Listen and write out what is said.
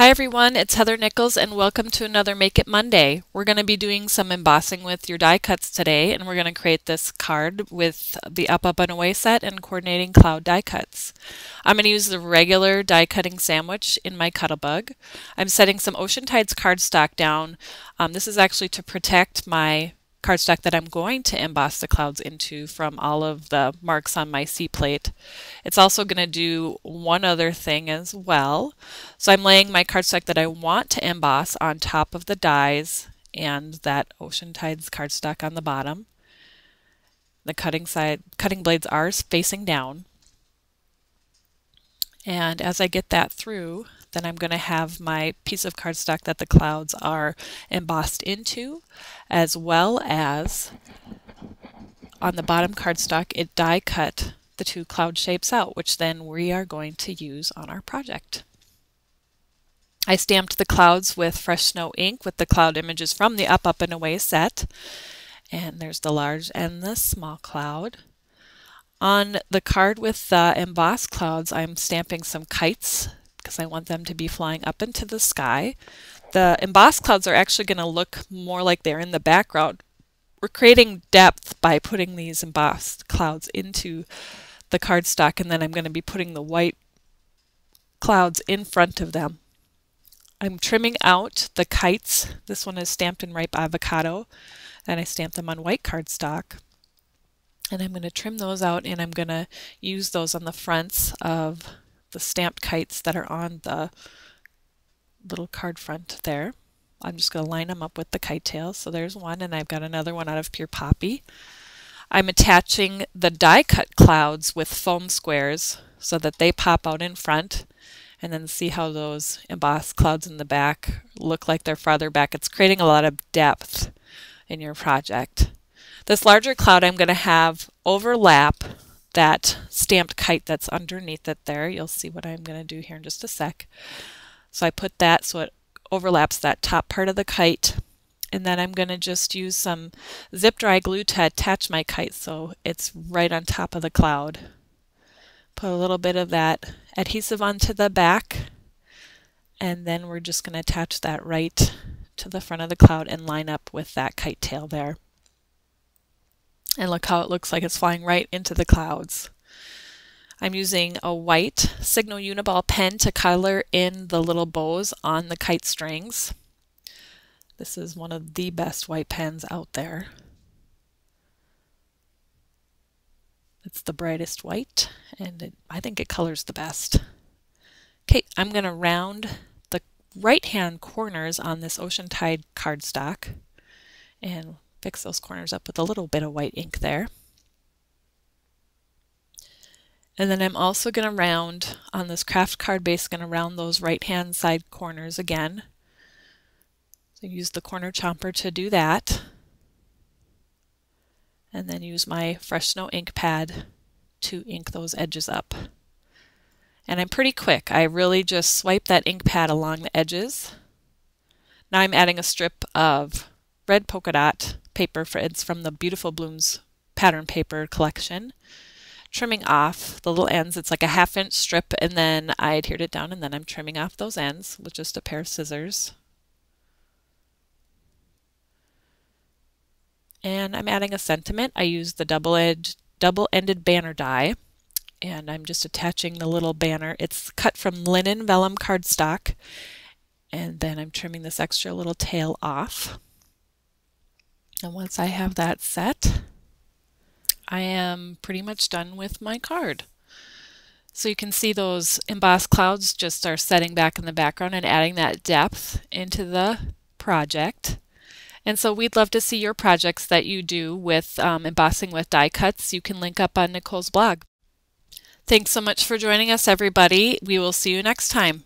Hi everyone, it's Heather Nichols and welcome to another Make It Monday. We're going to be doing some embossing with your die cuts today, and we're going to create this card with the Up, Up, and Away set and coordinating cloud die cuts. I'm going to use the regular die cutting sandwich in my Cuttlebug. I'm setting some Ocean Tides cardstock down. This is actually to protect my cardstock that I'm going to emboss the clouds into from all of the marks on my C plate. It's also going to do one other thing as well. So I'm laying my cardstock that I want to emboss on top of the dies and that Ocean Tides cardstock on the bottom. The cutting blades are facing down. And as I get that through, then I'm going to have my piece of cardstock that the clouds are embossed into, as well as on the bottom cardstock it die cut the two cloud shapes out, which then we are going to use on our project. I stamped the clouds with fresh snow ink with the cloud images from the Up, Up, and Away set. And there's the large and the small cloud. On the card with the embossed clouds, I'm stamping some kites because I want them to be flying up into the sky. The embossed clouds are actually going to look more like they're in the background. We're creating depth by putting these embossed clouds into the cardstock, and then I'm going to be putting the white clouds in front of them. I'm trimming out the kites. This one is stamped in ripe avocado, and I stamped them on white cardstock. And I'm going to trim those out, and I'm going to use those on the fronts of the stamped kites that are on the little card front there. I'm just going to line them up with the kite tails. So there's one, and I've got another one out of pure poppy. I'm attaching the die cut clouds with foam squares so that they pop out in front, and then see how those embossed clouds in the back look like they're farther back. It's creating a lot of depth in your project. This larger cloud I'm going to have overlap that stamped kite that's underneath it there. You'll see what I'm going to do here in just a sec. So I put that so it overlaps that top part of the kite, and then I'm going to just use some zip dry glue to attach my kite so it's right on top of the cloud. Put a little bit of that adhesive onto the back, and then we're just going to attach that right to the front of the cloud and line up with that kite tail there. And look how it looks like it's flying right into the clouds. I'm using a white Signal Uniball pen to color in the little bows on the kite strings. This is one of the best white pens out there. It's the brightest white, and I think it colors the best. Okay, I'm going to round the right-hand corners on this Ocean Tide cardstock and fix those corners up with a little bit of white ink there. And then I'm also going to round on this craft card base, going to round those right-hand side corners again. So use the corner chomper to do that. And then use my fresh snow ink pad to ink those edges up. And I'm pretty quick. I really just swipe that ink pad along the edges. Now I'm adding a strip of red polka dot paper. It's from the Beautiful Blooms pattern paper collection. Trimming off the little ends. It's like a 1/2 inch strip, and then I adhered it down, and then I'm trimming off those ends with just a pair of scissors. And I'm adding a sentiment. I used the double-ended banner die, and I'm just attaching the little banner. It's cut from linen vellum cardstock, and then I'm trimming this extra little tail off. And once I have that set, I am pretty much done with my card. So you can see those embossed clouds just are setting back in the background and adding that depth into the project. And so we'd love to see your projects that you do with embossing with die cuts. You can link up on Nicole's blog. Thanks so much for joining us, everybody. We will see you next time.